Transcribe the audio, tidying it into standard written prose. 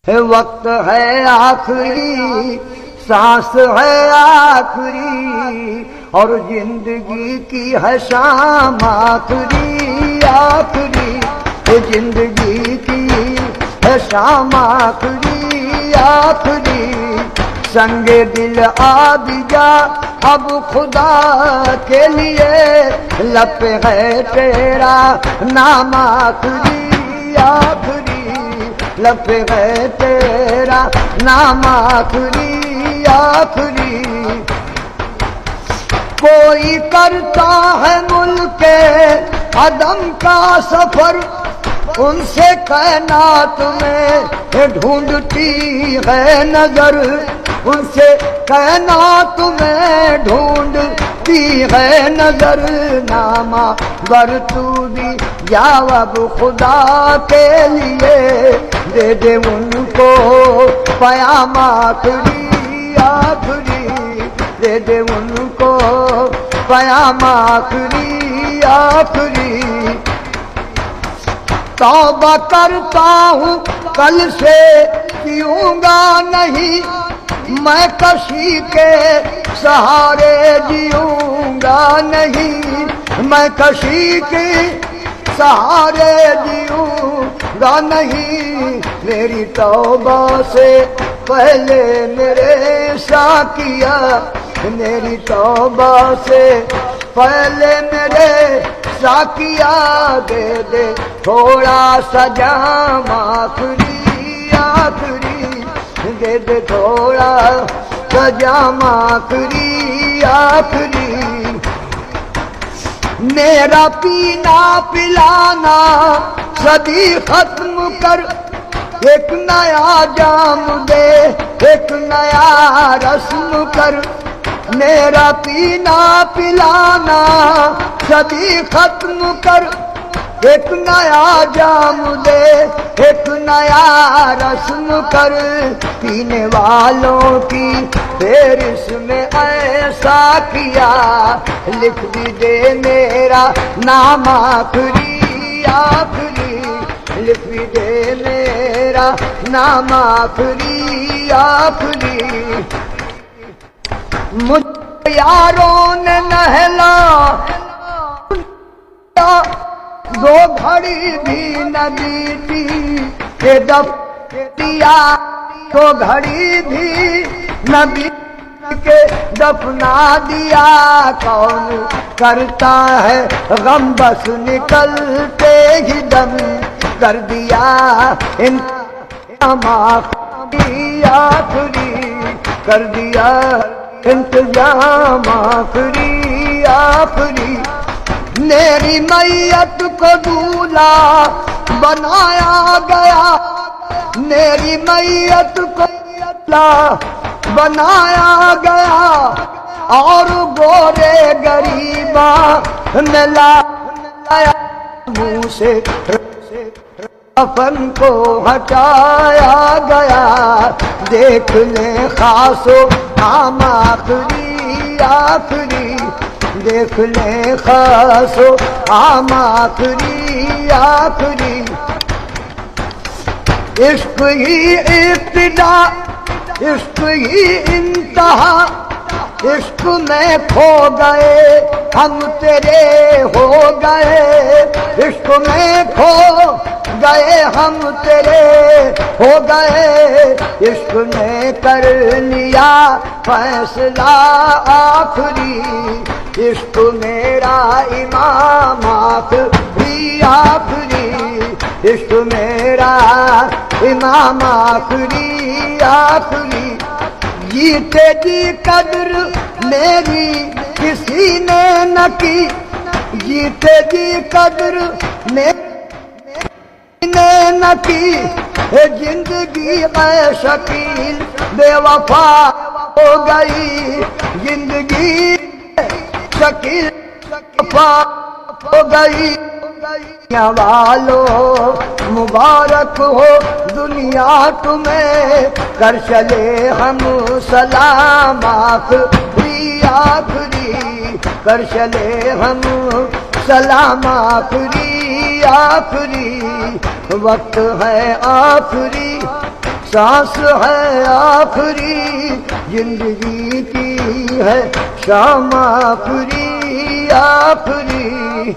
وقت ہے آخری، سانس ہے آخری، اور زندگی کی ہے شام آخری آخری، زندگی کی ہے شام آخری آخری، سنگ دل آب جا اب خدا کے لیے، لب پہ ہے تیرا نام آخری آخری، لب پہ ہے تیرا نام آخری آخری، کوئی کرتا ہے ملک عدم کا سفر، ان سے کائنات میں ڈھونڈتی ہے نظر، ان سے کائنات میں ڈھونڈتی ہے نظر، نامہ گر تو بھی جواب خدا کے لیے، دے دے ان کو پیام آخری آخری، دے دے ان کو پیام آخری آخری، توبہ کرتا ہوں کل سے پیوں گا نہیں، میں کشی کے سہارے جیوں گا نہیں، میں کشی کے سہارے جیوں گا نہیں، میری توبہ سے پہلے میرے ساقیا، میری توبہ سے پہلے میرے ساقیا، دے دے تھوڑا سا جام آخری آخری، دے دے تھوڑا سا جام آخری آخری، میرا پینا پلانا صدی ختم کر، ایک نیا جام دے ایک نیا رسم کر، میرا پینا پلانا صدی ختم کر، ایک نیا جام دے ایک نیا رسم کر، پینے والوں کی فہرست میں ایسا کیا، لکھ بھی دے میرا نام آخری آخری، لکھ بھی دے میرا نام آخری آخری، مجھ یاروں نے نہلا دو گھڑی بھی نہ بیتی، کہ دب دیا دو گھڑی بھی نہ بیتی، کہ دفنا دیا، کون کرتا ہے غم بس نکلتے ہی دم، کر دیا انتظام آخری آخری، کر دیا انتظام آخری آخری، میری میت کو دولہا بنایا گیا، میری میت کو دولہا بنایا گیا، اور گورے غریباں میں لایا، منہ سے کفن کو ہٹایا گیا، دیکھ لیں خاص و عام آخری آخری، دیکھ لیں خاص و عام آخری آخری، عشق ہی ابتدا عشق ہی انتہا، عشق میں کھو گئے ہم تیرے ہو گئے، عشق میں کھو گئے ہم تیرے ہو گئے، عشق نے کر لیا فیصلہ آخری، عشق میرا امام آخری آخری، عشق میرا امام آخری آخری، جیتے جی قدر میری کسی نے نہ کی، جیتے جی قدر میری نے نہ کی، زندگی اے شکیل بے وفا ہو گئی، زندگی شکیل وفا ہو گئی، دنیا والو مبارک ہو دنیا تمہیں، کر چلے ہم سلام آخری آخری، کر چلے ہم سلام آخری آخری، وقت ہے آخری، سانس ہے آخری زندگی کی ہے شام آخری آخری